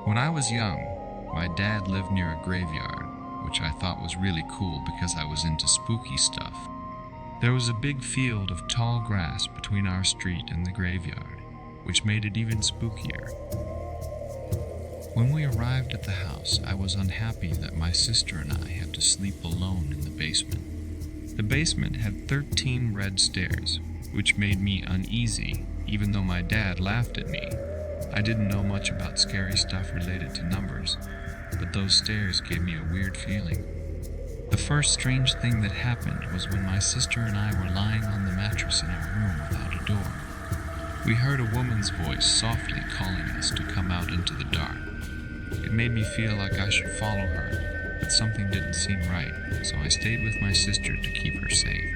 When I was young, my dad lived near a graveyard, which I thought was really cool because I was into spooky stuff. There was a big field of tall grass between our street and the graveyard, which made it even spookier. When we arrived at the house, I was unhappy that my sister and I had to sleep alone in the basement. The basement had 13 red stairs, which made me uneasy, even though my dad laughed at me. I didn't know much about scary stuff related to numbers, but those stairs gave me a weird feeling. The first strange thing that happened was when my sister and I were lying on the mattress in our room without a door. We heard a woman's voice softly calling us to come out into the dark. It made me feel like I should follow her, but something didn't seem right, so I stayed with my sister to keep her safe.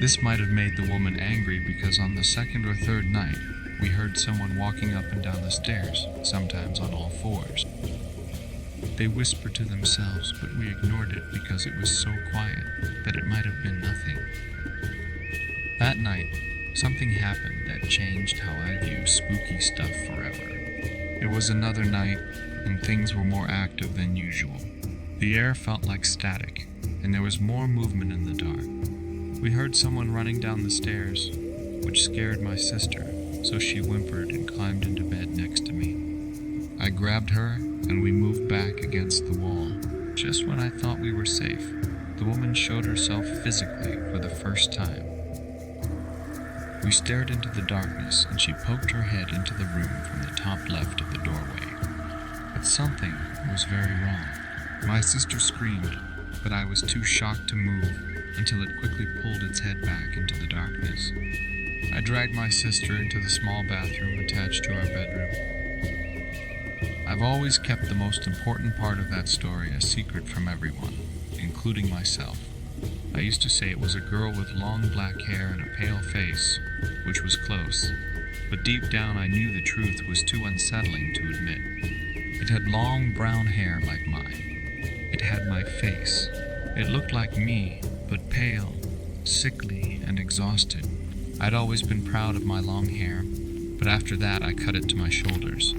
This might have made the woman angry because on the second or third night, we heard someone walking up and down the stairs, sometimes on all fours. They whispered to themselves, but we ignored it because it was so quiet that it might have been nothing. That night, something happened that changed how I view spooky stuff forever. It was another night, and things were more active than usual. The air felt like static, and there was more movement in the dark. We heard someone running down the stairs, which scared my sister, so she whimpered and climbed into bed next to me. I grabbed her, and we moved back against the wall. Just when I thought we were safe, the woman showed herself physically for the first time. We stared into the darkness, and she poked her head into the room from the top left of the doorway. But something was very wrong. My sister screamed, but I was too shocked to move until it quickly pulled its head back into the darkness. I dragged my sister into the small bathroom attached to our bedroom. I've always kept the most important part of that story a secret from everyone, including myself. I used to say it was a girl with long black hair and a pale face, which was close, but deep down I knew the truth was too unsettling to admit. It had long brown hair like mine. It had my face. It looked like me, but pale, sickly, and exhausted. I'd always been proud of my long hair, but after that I cut it to my shoulders.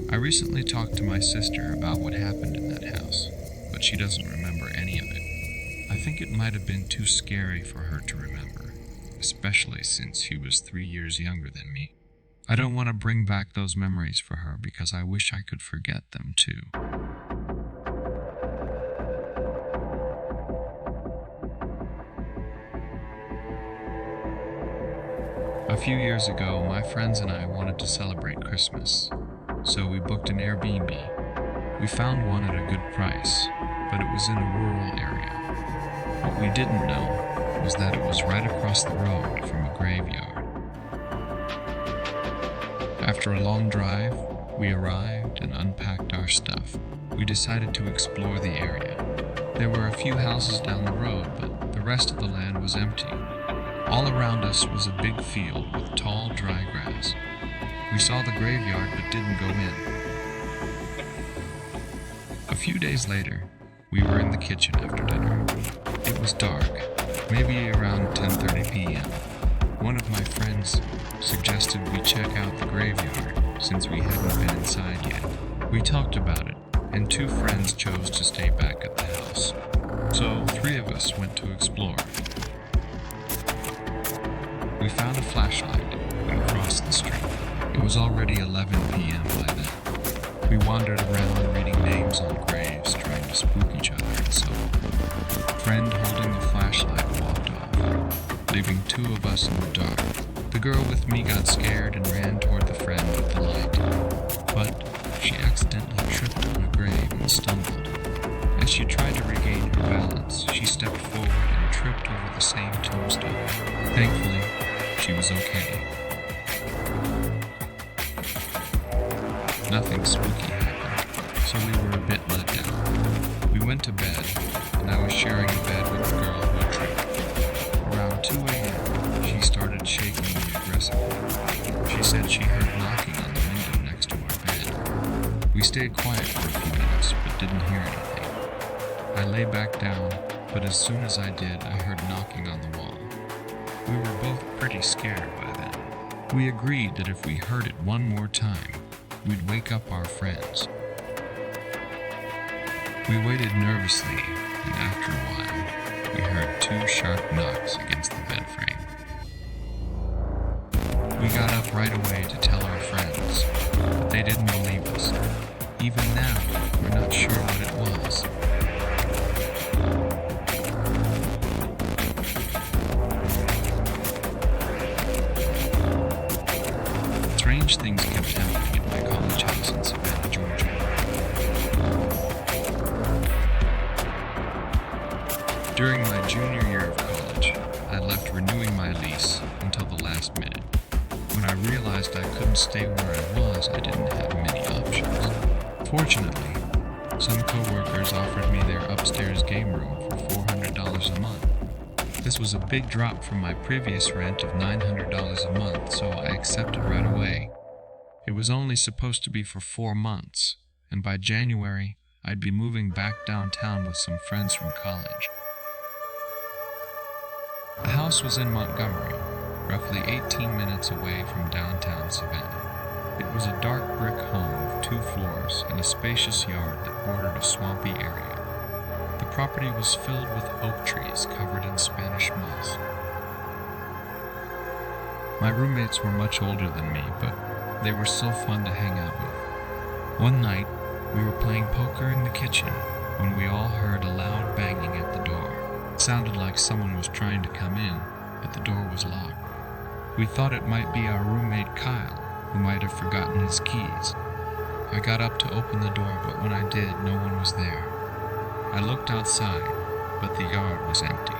I recently talked to my sister about what happened in that house, but she doesn't remember any of it. I think it might have been too scary for her to remember, especially since she was 3 years younger than me. I don't want to bring back those memories for her because I wish I could forget them too. A few years ago, my friends and I wanted to celebrate Christmas, so we booked an Airbnb. We found one at a good price, but it was in a rural area. What we didn't know was that it was right across the road from a graveyard. After a long drive, we arrived and unpacked our stuff. We decided to explore the area. There were a few houses down the road, but the rest of the land was empty. All around us was a big field with tall, dry grass. We saw the graveyard but didn't go in. A few days later, we were in the kitchen after dinner. It was dark, maybe around 10:30 p.m. One of my friends suggested we check out the graveyard since we hadn't been inside yet. We talked about it, and 2 friends chose to stay back at the house. So 3 of us went to explore. We found a flashlight and crossed the street. It was already 11 p.m. by then. We wandered around reading names on graves, trying to spook each other and so on. A friend holding the flashlight walked off, leaving 2 of us in the dark. The girl with me got scared and ran toward the friend with the light, but she accidentally tripped on a grave and stumbled. As she tried to regain her balance, she stepped forward and tripped over the same tombstone. Thankfully, she was okay. Nothing spooky happened, so we were a bit let down. We went to bed, and I was sharing a bed with the girl who had tripped. Around 2 a.m., she started shaking me aggressively. She said she heard knocking on the window next to our bed. We stayed quiet for a few minutes, but didn't hear anything. I lay back down, but as soon as I did, I heard knocking on the wall. We were both pretty scared by then. We agreed that if we heard it one more time, we'd wake up our friends. We waited nervously, and after a while, we heard 2 sharp knocks against the bed frame. We got up right away to tell our friends, but they didn't believe us. Even now, we're not sure what it was. Strange things kept happening at my college house in Savannah, Georgia. During my junior year of college, I left renewing my lease until the last minute. When I realized I couldn't stay where I was, I didn't have many options. Fortunately, some coworkers offered me their upstairs game room for $400 a month. This was a big drop from my previous rent of $900 a month, so I accepted right away. It was only supposed to be for 4 months, and by January, I'd be moving back downtown with some friends from college. The house was in Montgomery, roughly 18 minutes away from downtown Savannah. It was a dark brick home with 2 floors and a spacious yard that bordered a swampy area. The property was filled with oak trees covered in Spanish moss. My roommates were much older than me, but they were so fun to hang out with. One night, we were playing poker in the kitchen when we all heard a loud banging at the door. It sounded like someone was trying to come in, but the door was locked. We thought it might be our roommate Kyle, who might have forgotten his keys. I got up to open the door, but when I did, no one was there. I looked outside, but the yard was empty.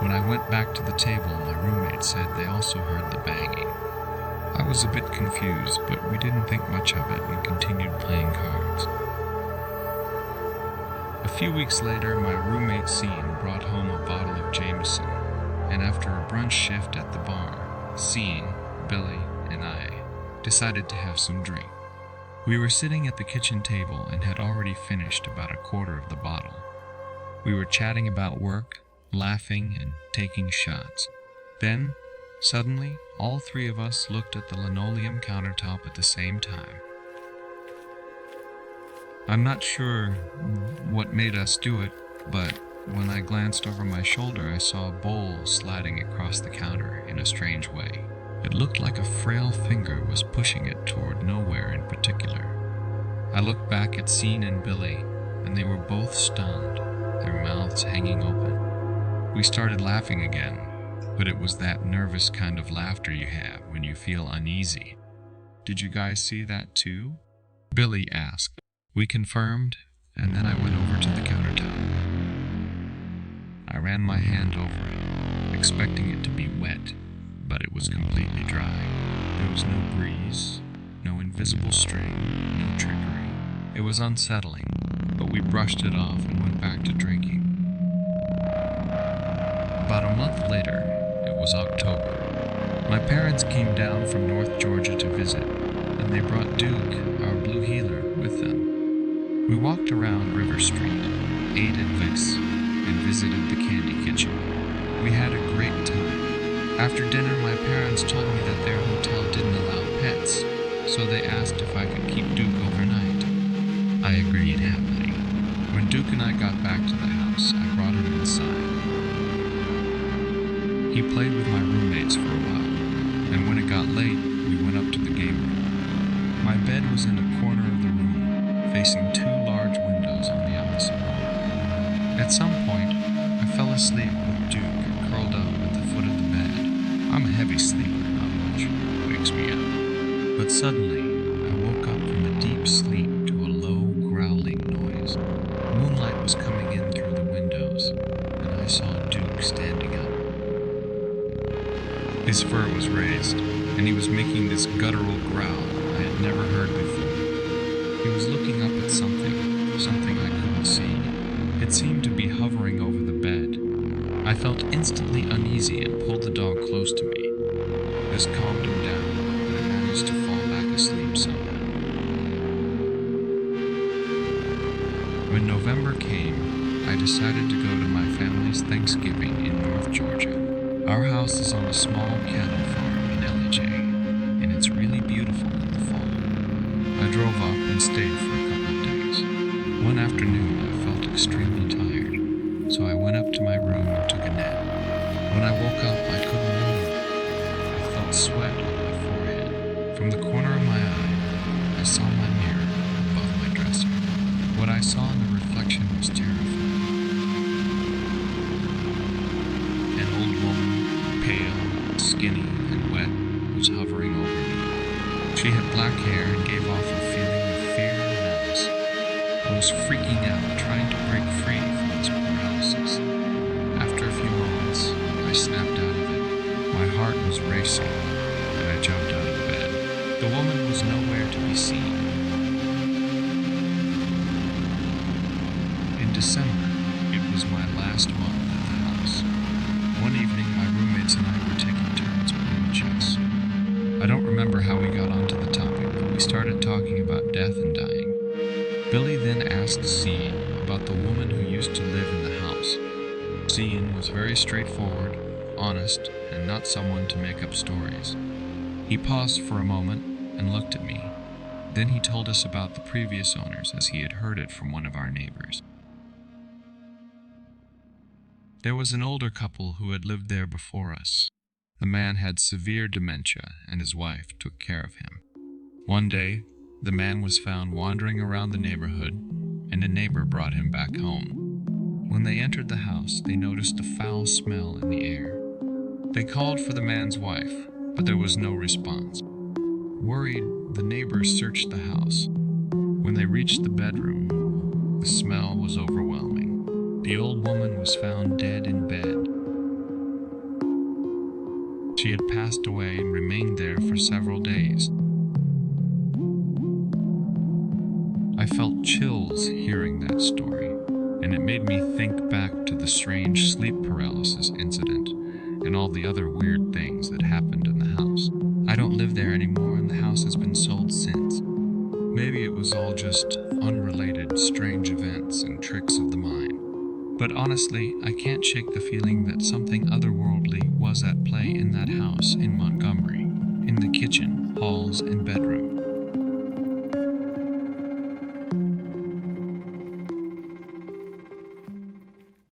When I went back to the table, my roommate said they also heard the banging. I was a bit confused, but we didn't think much of it and continued playing cards. A few weeks later, my roommate Sean brought home a bottle of Jameson, and after a brunch shift at the bar, Sean, Billy, and I decided to have some drink. We were sitting at the kitchen table and had already finished about a quarter of the bottle. We were chatting about work, laughing, and taking shots. Then, suddenly, all 3 of us looked at the linoleum countertop at the same time. I'm not sure what made us do it, but when I glanced over my shoulder, I saw a bowl sliding across the counter in a strange way. It looked like a frail finger was pushing it toward nowhere in particular. I looked back at Sean and Billy, and they were both stunned, their mouths hanging open. We started laughing again, but it was that nervous kind of laughter you have when you feel uneasy. Did you guys see that too? Billy asked. We confirmed, and then I went over to the countertop. I ran my hand over it, expecting it to be wet, but it was completely dry. There was no breeze, no invisible string, no trickery. It was unsettling, but we brushed it off and went back to drinking. About a month later, it was October. My parents came down from North Georgia to visit, and they brought Duke, our blue heeler, with them. We walked around River Street, ate at Vic's, and visited the candy kitchen. We had a great time. After dinner, my parents told me that their hotel didn't allow pets, so they asked if I could keep Duke overnight. I agreed happily. When Duke and I got back to the house, I brought him inside. He played with my roommates for a while, and when it got late, we went up to the game room. My bed was in a corner of the room, facing 2 large windows on the opposite wall. At some point, I fell asleep with Duke curled up at the foot of the bed. I'm a heavy sleeper, not much wakes me up. But suddenly, I woke up from a deep sleep to a low, growling noise. Moonlight was coming in through the windows, and I saw Duke standing up. His fur was raised, and he was making this guttural growl I had never heard before. He was looking up at something I couldn't see. It seemed to be hovering over the bed. I felt instantly uneasy and pulled the dog close to me. This calmed him down, and I managed to fall back asleep somehow. When November came, I decided to go to my family's Thanksgiving in North Georgia. Our house is on a small cattle farm in LJ, and drove up and stayed for a couple of days. One afternoon, I felt extremely tired, so I went up to my room and took a nap. When I woke up, I couldn't move. I felt sweat on my forehead. From the corner of my eye, I saw my mirror above my dresser. What I saw in the reflection was terrifying. An old woman, pale, skinny, and wet, was hovering over me. She had black hair and gave off a feeling of fear and malice. I was freaking out, trying to break free from this paralysis. After a few moments, I snapped out of it. My heart was racing, and I jumped out of bed. The woman was nowhere to be seen. In December, it was my last month at the house. One evening, my roommates and I were taking turns playing chess. I don't remember how we got onto the topic, but we started talking about death and dying. Billy then asked Cian about the woman who used to live in the house. Cian was very straightforward, honest, and not someone to make up stories. He paused for a moment and looked at me. Then he told us about the previous owners as he had heard it from one of our neighbors. There was an older couple who had lived there before us. The man had severe dementia, and his wife took care of him. One day, the man was found wandering around the neighborhood, and a neighbor brought him back home. When they entered the house, they noticed a foul smell in the air. They called for the man's wife, but there was no response. Worried, the neighbors searched the house. When they reached the bedroom, the smell was overwhelming. The old woman was found dead in bed. She had passed away and remained there for several days. I felt chills hearing that story, and it made me think back to the strange sleep paralysis incident and all the other weird things that happened in the house. I don't live there anymore, and the house has been sold since. Maybe it was all just unrelated strange events and tricks of the mind. But honestly, I can't shake the feeling that something otherworldly was at play in that house in Montgomery, in the kitchen, halls, and bedrooms.